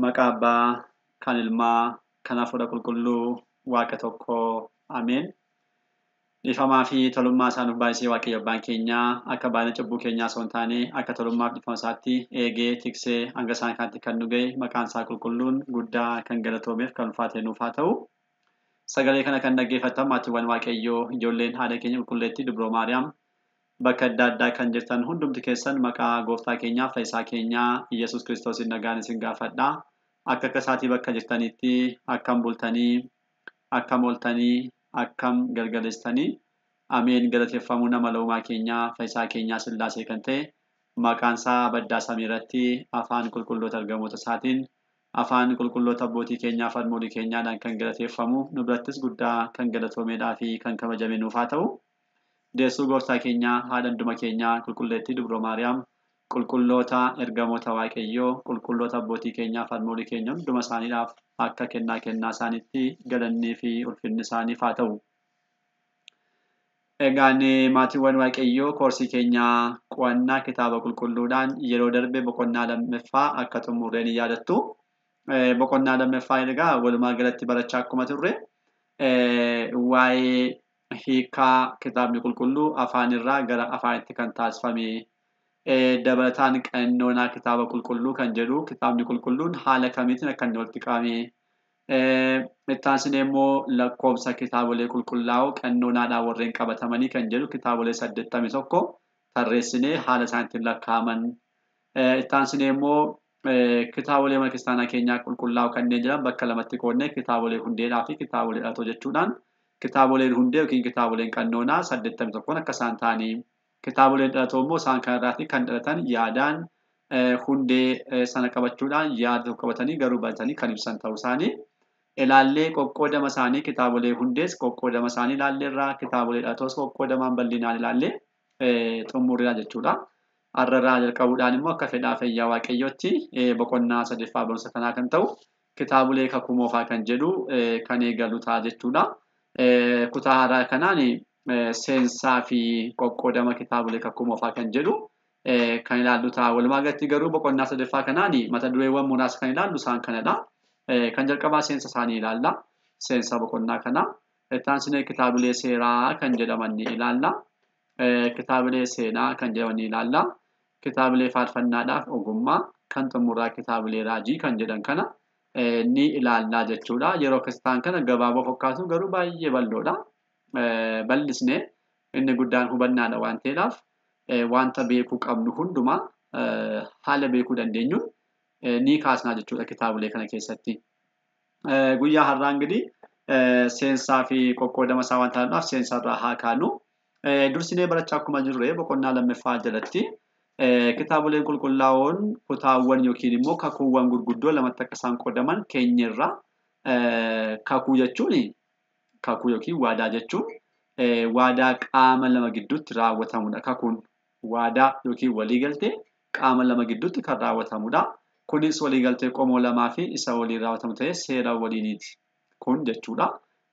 Maqaa Abbaa, kan Ilmaa, kan Hafuura Qulqulluu, Waaqa tokkoo. Ameen. Dhiifamaa fi tolummaa isaa nuuf baay'isee Waaqayyo Abbaan keenyaa akka baay'ina cubbuu keenyaa osoo hin taane akka tolummaa fi dhiifama isaatti eegee tiksee hanga isaan kanatti kan nu ga'e maqaan isaa qulqulluun guddaa kan galatoomeef kan ulfaate nuuf haa ta'u. Sagalee kana kan dhaggeeffatan maatiiwwan Waaqayyoo ijoolleen haadha keenya qulqulleettii Dubroo Maariyaam bakka adda addaa kan jirtan hundumti keessan maqaa gooftaa keenyaa fayyisaa keenyaa Iyyasuus Kiristoosiin nagaan isin gaafadha. Akka isaatii bakka jirtanitti akkam bultanii, akkam ooltanii, akkam galgaleessitanii. Ameen. Galateeffamuu nama uumaa keenyaa fayyisaa keenyaa Sillaasee kan ta'e maqaan isaa baddaa samii irratti afaan qulqulloota ergamoota isaatiin afaan qulqulloota abbootii keenyaa fi haadholii keenyaadhaan kan galateeffamu nu birattis guddaa kan galatoomeedhaa fi kan kabajame nuuf haa ta'u. Deessuu gooftaa keenyaa haadha hunduma keenyaa qulqulleettii Dubroo Maariyaam qulqulloota ergamoota Waaqayyoo qulqulloota abbootii keenyaa fi haadholii keenya hunduma isaaniidhaaf akka kennaa isaaniitti galannii fi ulfinni isaaniif haa ta'u. Egaan maatiiwwan Waaqayyoo koorsii keenyaa qo'annaa kitaaba qulqulluudhaan yeroo darbe boqonnaa lammaffaa akka xumurree ni yaadattu. Boqonnaa lammaffaa egaa walumaa galatti barachaa akkuma turre waa'ee hiikaa kitaabni qulqulluu afaan irraa gara afaanitti kan taasifame dabalataan qannoonaa kitaaba qulqulluu kan jedhu kitaabni qulqulluun haala kamiitiin akka inni walitti qabame itti aansinee immoo lakkoofsa kitaabolee qulqullaa'oo qannoonaadhaan warreen qabatamanii kan jedhu kitaabolee 81 tarreessinee haala isaaniitiin lakkaa'aman itti aansinee immoo kitaabolee mana kiristaanaa keenyaa qulqullaa'oo kanneen jiran bakka lamatti qoodnee kitaabolee hundeedhaa fi kitaabolee dhalatoo jechuudhaan kitaaboleen hundee yookiin kitaaboleen qannoonaa 81 akka isaan ta'anii kitaaboleen dhalatoo immoo isaan kanarraatti kan dhalatan yaadaan hundee sana qabachuudhaan yaada tokko qabatanii garuu baratanii kan ibsan ta'uu isaanii ilaallee qoqqoodama isaanii kitaabolee hundees qoqqoodama isaanii ilaalleerraa kitaabolee dhalatoos qoqqoodamaan bal'inaan ilaallee xumurreera jechuudha. Har'arraa jalqabuudhaan immoo akka fedhaa fayyaa Waaqayyootti boqonnaa 3ffaa barumsa kanaa kan ta'u kitaabolee kakuu moofaa kan jedhu kan eegalu ta'a jechuudha. Kutaa haaraa kanaan seensaa fi qoqqoodama kitaabolee kakuu moofaa kan jedhu kan ilaallu ta'a. Walumaa galatti garuu boqonnaa 3ffaa kanaan mata dureewwan muraasa kan ilaallu isaan kanadha. Kan jalqabaa seensa isaanii ilaalla. Seensa boqonnaa kana. Itti aansinee kitaabolee seeraa kan jedhaman ni ilaalla. Kitaabolee seenaa kan jedhaman ni ilaalla. Kitaabolee faarfannaadhaaf ogummaa kan xumuraa kitaabolee raajii kan jedhan kana ni ilaallaa jechuudha. Yeroo akkasitaan kana gabaaboo fakkaatu garuu baay'ee bal'oodha. Bal'isnee inni guddaan hubannaadha waan ta'eedhaaf wanta beekuu qabnu hundumaa haala beekuu dandeenyuun ni kaasnaa jechuudha kitaabolee kana keessatti. Guyyaa har'aa ingidihi seensaa fi qoqqoodama isaa waan ta'eedhaaf seensarraa haa kaanu. Dursinee barachaa akkuma jirre boqonnaa lammaffaa jalatti kitaaboleen qulqullaa'oon kutaawwan yookiin immoo kakuuwwan gurguddoo lamatti akka isaan qoodaman keenyarraa kakuu jechuun kakuu yookiin waadaa jechuun waadaa qaama lama gidduutti raawwatamudha. Kakuun waadaa yookiin waliigaltee qaama lama gidduutti kan raawwatamudha. Kunis waliigaltee qomoo lamaa fi isa waliin raawwatamu ta'ee seera waliiniiti. Kun jechuudha.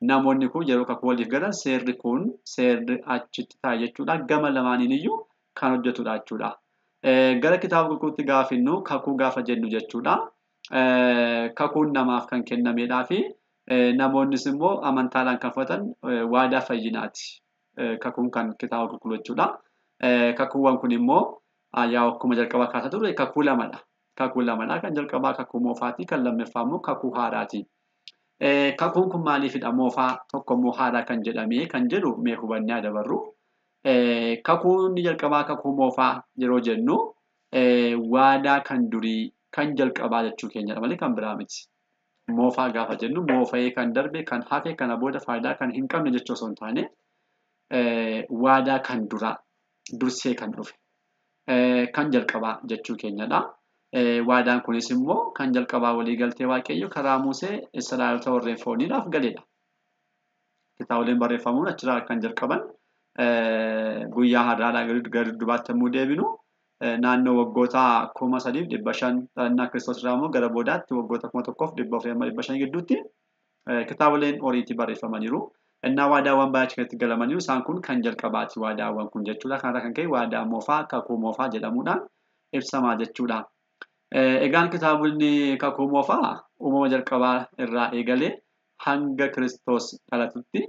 Namoonni kun yeroo kakuu waliif galan seerri kun seerri achitti ta'a jechuudha. Gama lamaaniin iyyuu kan hojjetudha jechuudha. Gara kitaaba qulqulluutti gaafa innu kakuu gaafa jennu jechuudha. Kakuun namaaf kan kennameedhaa fi namoonnis immoo amantaadhaan kan fudhatan waadaa fayyinaati. Kakuun kan kitaaba qulqulluu jechuudha. Kakuuwwan kun immoo akkuma jalqabaa kaasaa turre kakuu lamadha. Kakuu lamadha. Kan jalqabaa kakuu moofaati. Kan lammaffaa immoo kakuu haaraati. Kakuun kun maaliifidha moofaa tokko immoo haaraa kan jedhamee kan jedhu mee hubannaa dabarru. Kakuun jalqabaa kakuu moofaa yeroo jennu waadaa kan durii kan jalqabaa jechuu keenyadha malee kan biraa miti. Moofaa gaafa jennu moofa'ee kan darbe kan hafe kana booda faayidaa kan hin qabne jechuu osoo hin taane waadaa kan duraa dursee kan dhufe kan jalqabaa jechuu keenyadha. Waadaan kunis immoo kan jalqabaa waliigaltee Waaqayyo karaa Musee Israa'eloota warreen fooniidhaaf galeedha. Kitaaboleen barreeffamuun achirraa kan jalqaban guyyaa har'aadhaa gara dudduubaatti yommuu deebinu naannoo waggoota 3,500 dhalannaa Kiristoos irraa immoo gara boodaatti waggoota 1,400 gidduutti kitaaboleen horiitti barreeffamaniiru. Innaa waadaawwan baay'ee keessatti galamaniiru isaan kun kan jalqabaati waadaawwan kun jechuudha. Kanarraa kan ka'e waadaa moofaa kakuu moofaa jedhamuudhaan ibsamaa jechuudha. Egaan kitaabni kakuu moofaa uumama jalqabaa irraa eegalee hanga Kiristoos dhalatutti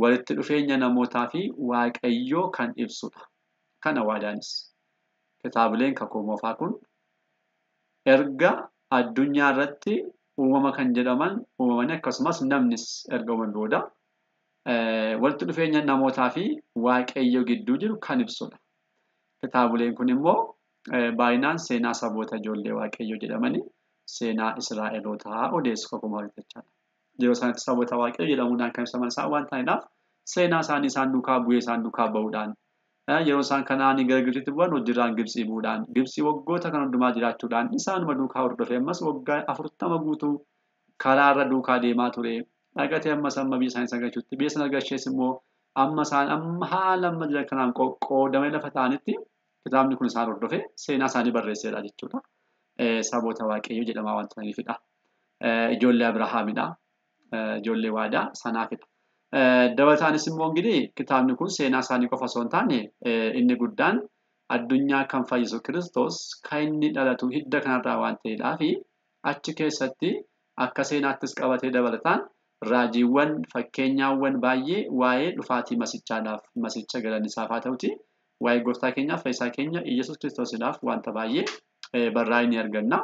walitti dhufeenya namootaa fi Waaqayyoo kan ibsudha. Kana waadaanis. Kitaabileen kakuu moofaa kun erga addunyaa irratti uumama kan jedhaman uumamanii akkasumas namnis erga uumamee booda walitti dhufeenya namootaa fi Waaqayyoo gidduu jiru kan ibsudha. Kitaabileen kun immoo baay'inaan seenaa saboota ijoollee Waaqayyoo jedhamanii seenaa Israa'elootaa odeessu kakuu moofaa jechaadha. Yeroo sanatti saboota Waaqayyoo jedhamuudhaan kan ibsaman isaan waan ta'aniidhaaf seenaa isaanii isaan duukaa bu'ee isaan duukaa ba'uudhaan yeroo isaan kanaanii gara Gibxitti bu'an hojirraan Gibxii bu'uudhaan Gibxii waggoota kan hundumaa jiraachuudhaan isaanuma duukaa hordofee ammas waggaa 40 guutuu karaarra duukaa deemaa ture. Dhaqatee ammas amma biyya isaanii argachuutti biyya sana argachees immoo amma haala amma jiran kanaan qoqqoodamee lafa ta'anitti kitaabni kun isaan hordofee seenaa isaanii barreesseedha jechuudha. Saboota Waaqayyoo jedhamaa waan turaniifidha. Ijoollee Abrahaamidha. Ijoollee waadaa sanaafidha. Dabalataanis immoo ingirii kitaabni kun seenaa isaanii qofa osoo hin taane inni guddaan addunyaa kan fayyisu Kiristoos kan inni dhalatu hidda kanarraa waan ta'eedhaa fi achi keessatti akka seenaattis qabatee dabalataan raajiiwwan fakkeenyaawwan baay'ee waa'ee dhufaatii masichaadhaaf masicha galanisaaf haa ta'uti waa'ee gooftaa keenyaaf fayyisaa keenya Iyyasuus Kiristoosiidhaaf wanta baay'ee barraa'ee ni arganna.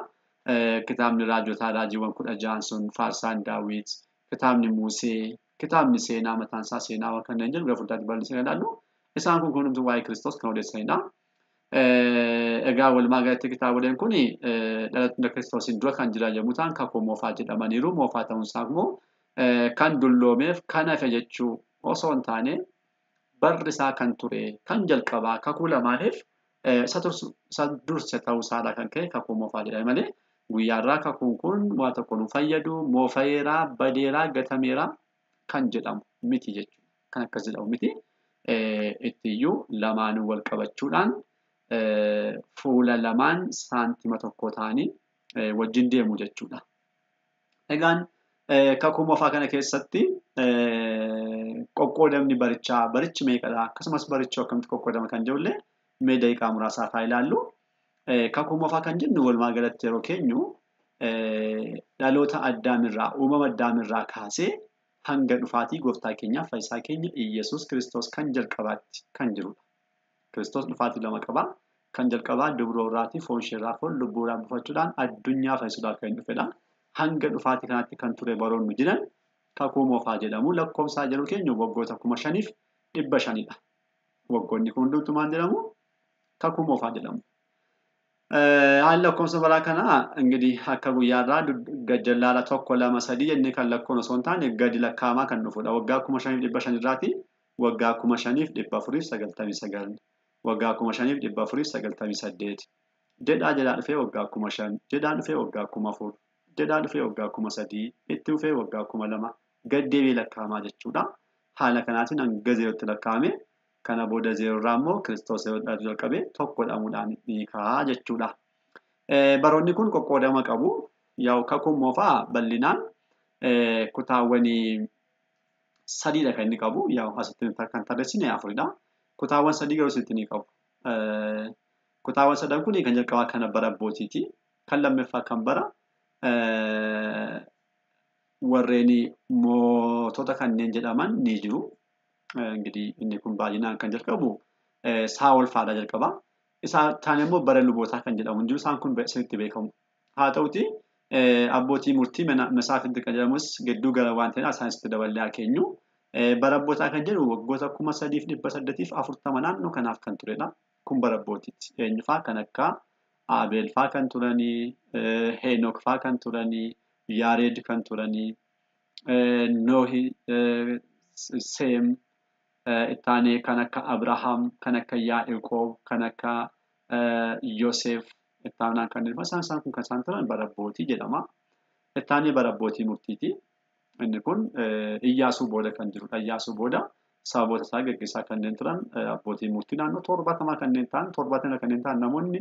Kitaabni raajotaa raajiiwwan 16 sun faarsaan Daawit, kitaabni Musee, kitaabni seenaa mataan isaa seenaa kanneen jedhu gara fuulduraatti bal'isee kan ilaallu isaan kun hundumtuu waa'ee Kiristoos kan odeessanidha. Egaa walumaa galatti kitaaboleen kun dhaloota Kiristoosiin dura kan jiran yommuu ta'an kakuu moofaa jedhamaniiru. Moofaa ta'uun isaa immoo kan dulloomeef kan hafe jechuu osoo hin taane barri isaa kan ture kan jalqabaa kakuu lamaaniif isa dursa ta'uu isaadha kan ka'e kakuu moofaa jedhame malee guyyaarraa kakuun kun waa tokko nu fayyadu moofa'eeraa badeeraa gatameeraa kan jedhamu miti jechuudha. Kan akkas jedhamu miti. Ittiyyuu lamaanuu wal qabachuudhaan fuula lamaan saantima tokko ta'anii wajjin deemu jechuudha. Egaan kakuu moofaa kana keessatti qoqqoodamni barichi meeqadha? Akkasumas barichi akkamitti qoqqoodama kan jedhullee mee daqiiqaa muraasaaf haa ilaallu. Kakuu moofaa kan jennu walumaa galatti yeroo keenyu dhaloota addaamirraa uumama addaamirraa kaasee hanga dhufaatii gooftaa keenyaaf fayyisaa keenya Iyyasuus Kiristoos kan jalqabaatti kan jirudha. Kiristoos dhufaatii lama qaba. Kan jalqabaa dubroorraatii foon isheerraa foon lubbuudhaan buufachuudhaan addunyaa fayyisuudhaaf kan dhufedha. Hanga dhufaatii kanaatti kan ture baroonni jiran kakuu moofaa jedhamu. Lakkoofsaa jedhu keenya waggoota 5,500dha. Waggoonni kun hundumtuu maal jedhamu? Kakuu moofaa jedhamu. Haalli lakkoofsa baraa kanaa ingirii akka guyyaarraa gajjallaadha 1, 2, 3 jennee kan lakkoon osoo hin taane gadi lakkaamaa kan dhufudha. Waggaa 5,500 irraati waggaa 5,499. Waggaa 5,498. Jedhaa dhufee waggaa 5,000. Jedhaa dhufee waggaa 4,000. Jedhaa dhufee waggaa 3,000. Itti dhufee waggaa 2,000. Gaddeebii lakkaamaa jechuudha. Haala kanaatiin hanga zeerootti lakkaa'ame. Kana booda zeeroorraa immoo Kiristoos yeroo dhalatu jalqabee tokko dhamuudhaan hiikaa jechuudha. Baroonni kun qoqqoodama qabu. Yaa'u kakuun moofaa bal'inaan kutaawwan 3dha kan inni qabu. Yaa'u asitti kan tarreessine 4dha. Kutaawwan 3 garuu asitti ni qabu. Kutaawwan 3 kun kan jalqabaa kana bara abbootiiti. Kan lammaffaa kan bara warreen mootota kanneen jedhaman ni jiru. Ingirii inni kun baay'inaan kan jalqabu Saa'ol fa'aadha jalqaba. Isaa taane immoo bara lubootaa kan jedhamu hin jiru. Isaan kun sirriitti beekamu. Haa ta'uti abbootii murtii masaafitti kan jedhamus gidduu gara waan ta'eedha. Isaanitti daballee haa keenyu. Bara abbootaa kan jedhu waggoota 3,840 naannoo kanaaf kan turedha. Kun bara abbootiiti. Eenyu fa'aa kan akka Abeel fa'aa kan turanii, Heenok fa'aa kan turanii, Yaareed kan turanii, Noohi, Seem. Ittaanee kan akka Abrahaam, kan akka Yaa'eqoob, kan akka Yoosef ittaanaan kan isaan kun kan isaan turan bara abbootii jedhama. Ittaanee bara abbootii murtiiti. Inni kun Iyyaasuu booda kan jirudha. Iyyaasuu booda saboota isaa gaggeessaa kanneen turan abbootii murtii naannoo 70 kanneen ta'an namoonni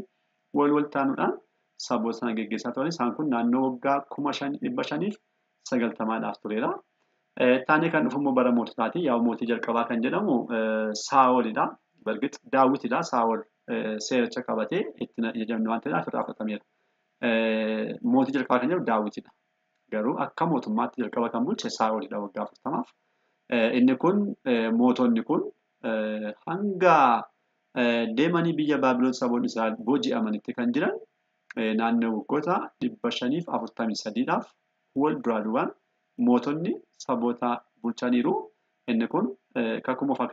wal taanuudhaan saboota sana gaggeessaa turan. Isaan kun naannoo waggaa 5,590dhaaf tureera. Taanee kan dhufu immoo bara moototaati. Yaa'u mootii jalqabaa kan jedhamu Saa'olidha. Bargit Daawitidha. Saa'ol seericha qabatee itti jedhamne waan ta'eedhaaf irraa fudhatameera. mootii jalqabaa kan jedhu Daawitidha. Garuu akka mootummaatti jalqaba kan bulche Saa'olidha waggaa 40. Inni kun mootonni kun hanga deemanii biyya Baabiloon saboonni Israa'el booji'amanitti kan jiran naannoo waggoota 543dhaaf wal duraa duubaan mootonni saboota bulchaniiru. Inni kun kakuu moofaa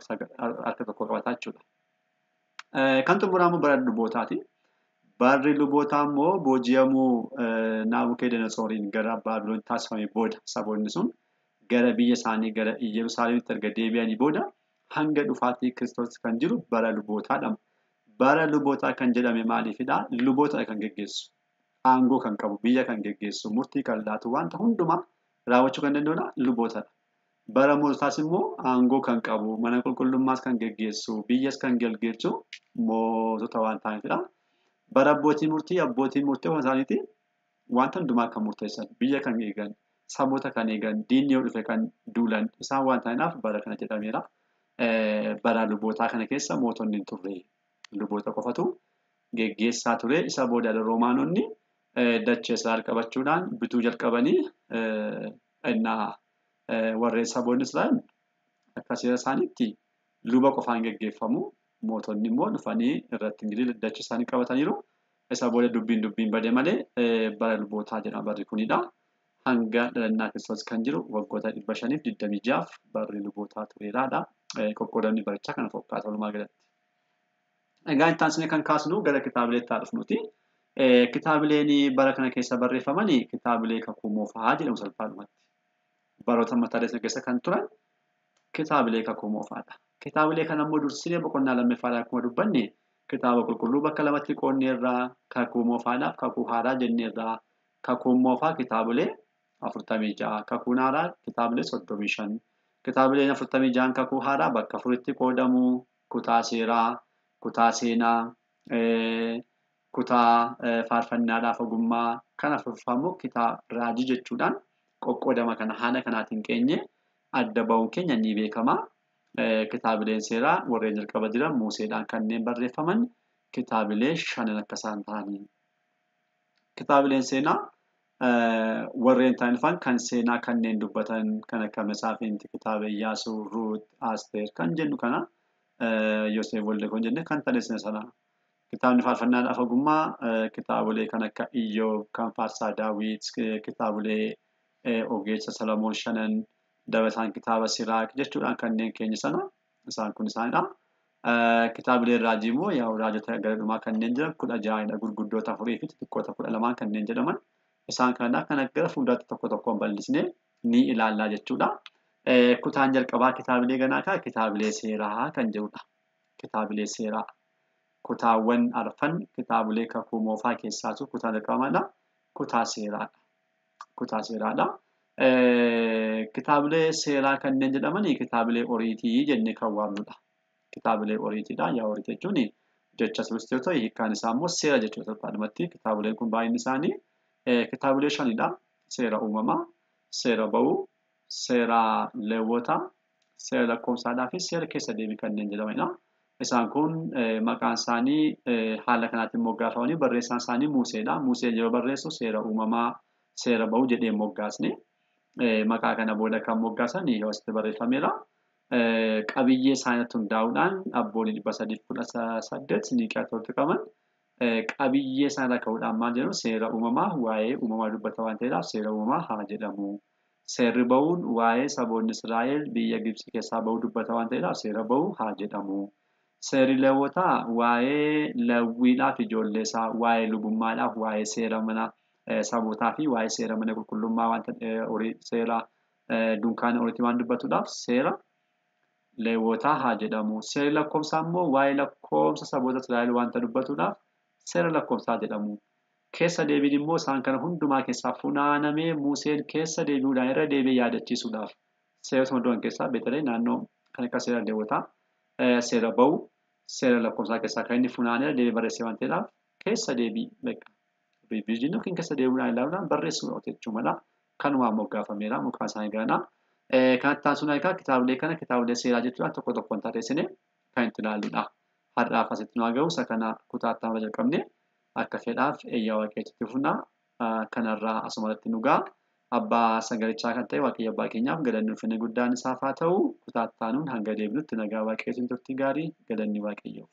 harka tokko qabataa jechuudha. Kan xumuraa immoo bara lubootaati. Barri lubootaa immoo booji'amuu Naabukeedanasooriin gara Baabiloon taasifamee booda saboonni sun gara biyya isaanii gara Yerusaalemitti erga deebi'anii booda hanga dhufaatii Kiristoos kan jiru bara lubootaadha. Bara lubootaa kan jedhame maaliifidha? Lubootadha kan geggeessu. Aangoo kan qabu, biyya kan geggeessu, murtii kan laatu, wanta hundumaa raawwachuu kan danda'udha lubootadha. Bara moototaas immoo aangoo kan qabu, mana qulqullummaas kan geggeessu, biyyas kan geggeessu mootota waan ta'aniifidha. Bara abbootiin murtii waan isaaniiti wanta hundumaa kan murteessan, biyya kan eegan, saboota kan eegan, diinni yoo dhufe kan duulan isaan waan ta'aniif bara kana jedhameera. Bara lubootaa kana keessa mootonni hin turre. Luboota qofatu geggeessaa ture. Isa booda Roomaanonni dachee Israa'el qabachuudhaan bituu jalqabanii warreen saboonni Israa'el akka seera isaaniitti luba qofaan geggeeffamu. Mootonni immoo dhufanii irratti dachee isaanii qabataniiru. Isa booda dubbiin badee malee bara lubootaa jedhama barri kunidha. Hanga dhalannaa Kiristoos kan jiru waggoota 526 barri lubootaa tureeraadha. Qoqqoodamni barichaa kana fakkaata walumaa galatti. Egaa itti aansinee kan kaasnu gara kitaabileetti haa dhufnuti. Kitaabileen bara kana keessa barreeffaman kitaabilee kakuu moofaa jedhamu salphaadhumatti. Baroota mata duree keessa kan turan kitaabilee kakuu moofaadha. Kitaabilee kana immoo dursinee boqonnaa lammaffaadhaa akkuma dubbanne kitaaba qulqulluu bakka lamatti qoonneerraa kakuu moofaadhaaf kakuu haaraa jenneerraa. Kakuun moofaa kitaabilee 46, kakuun haaraa kitaabilee 35. Kitaabileen 46 kakuu haaraa bakka 4tti qoodamu kutaa seeraa, kutaa seenaa, kutaa faarfannaadhaaf ogummaa kana furfamu kitaaba raajii jechuudhaan qoqqoodama kana haala kanaatiin keenye adda ba'uun keenya ni beekama. Kitaabileen seeraa warreen jalqaba jiran Museedhaan kanneen barreeffaman kitaabilee 5 akka isaan ta'anii. Kitaabileen seenaa warreen ta'an kan seenaa kanneen dubbatan kan akka Masaafinti, kitaaba Iyyaasuu, Ruut, Aasteer kan jennu kana Yoosef Wolde kan jenne kan tadeessine sana. Kitaabni faarfannaadhaaf ogummaa kitaabilee kan akka Iyyoob, kan faarsaa Daawit, kitaabilee ogeessa Salamoon 5, dabalataan kitaaba Siraak jechuudhaan kanneen keenya sana isaan kun isaanidha. Kitaabileen raajii immoo raajota gara dhumaa kanneen jiran 16 gurguddoota 4 fi xixiqqoota 12 kanneen jedhaman. Isaan kana kan gara fuulduraatti tokko tokkoon bal'isnee ni ilaallaa jechuudha. Kutaan jalqabaa kitaabilee ganaa kana kitaabilee seeraa kan jedhudha. Kitaabilee seeraa. Kutaawwan arfan kitaabilee kakuu moofaa keessaatu kutaa jalqabaadha. Kutaa seeraadha. Kutaa seeraadha. Kitaabilee seeraa kanneen jedhaman kitaabilee oriitii jennee kan waamnudha. Kitaabilee oriitiidha. Yaa oriitii jechuun jecha Kiristoota hiikkaan isaa immoo seera jechuudha. Salphaadhumatti kitaabileen kun baay'inni isaanii kitaabilee 5dha. Seera uumamaa, seera ba'uu, seera leewwotaa, seera lakkoofsaadhaa fi seera keessa deebii kanneen jedhamanidha. Isaan kun maqaan isaanii haala kanaatiin moggaafamanii barreessaan isaanii Museedha. Museen yeroo barreessu seera uumamaa, seera ba'uu jedhee moggaasne. Maqaa kana booda kan moggaasan yoo asitti barreeffameera. Qabiyyee isaaniitti hundaa'uudhaan abboonni 318 Niqiyaatti walitti qabaman. Qabiyyee isaanirraa ka'uudhaan maal jedhamu seera uumamaa waa'ee uumamaa dubbata waan ta'eedhaaf seera uumamaa haa jedhamu. Seerri ba'uun waa'ee saboonni Israa'el biyya Gibxi keessaa ba'uu dubbata waan ta'eedhaaf seera ba'uu haa jedhamu. Seerri leewwotaa waa'ee lewwiidhaaf ijoollee isaa, waa'ee lubummaadhaaf, waa'ee seera mana sabootaa fi waa'ee seera mana qulqullummaa wanta seera dunkaana horiitii waan dubbatuudhaaf seera leewwotaa haa jedhamu. Seerri lakkoofsaa immoo waa'ee lakkoofsa saboota Israa'el wanta dubbatuudhaaf seera lakkoofsaa jedhamu. Keessa deebiin immoo isaan kana hundumaa keessaa funaanamee Museen keessa deebi'uudhaan irra deebi'ee yaadachiisuudhaaf seerota hundumaa keessaa beekalee naannoo kan akka seera leewwotaa, seera ba'uu, seera lakkoofsaa keessaa kan inni funaanee deebi'ee barreessee waan ta'eedhaaf keessa deebii beeka. Riiviizhinii yookiin keessa deebi'uudhaan ilaaluudhaan barreessuudha jechuudha. Kanumaan moggaafameera mukaa isaanii garanaa. Kanatti aansuun egaa kitaabilee kana kitaabilee seeraa jechuudhaan tokko tokkoon tarreessinee kan itti ilaalludha. Har'aaf asitti nu haa ga'u isa kana kutaatti amma jalqabne akka fedhaaf eeyyaa waaqayyotti fufna. Kanarraa asumarratti nugaa abbaa sagalichaa kan ta'e waaqayyo abbaa keenyaaf galanni ulfinni guddaan isaaf haa ta'u. Kutaa itti aanuun hanga deebinutti nagaa waaqayyootiin turtii gaarii galanni waaqayyoof.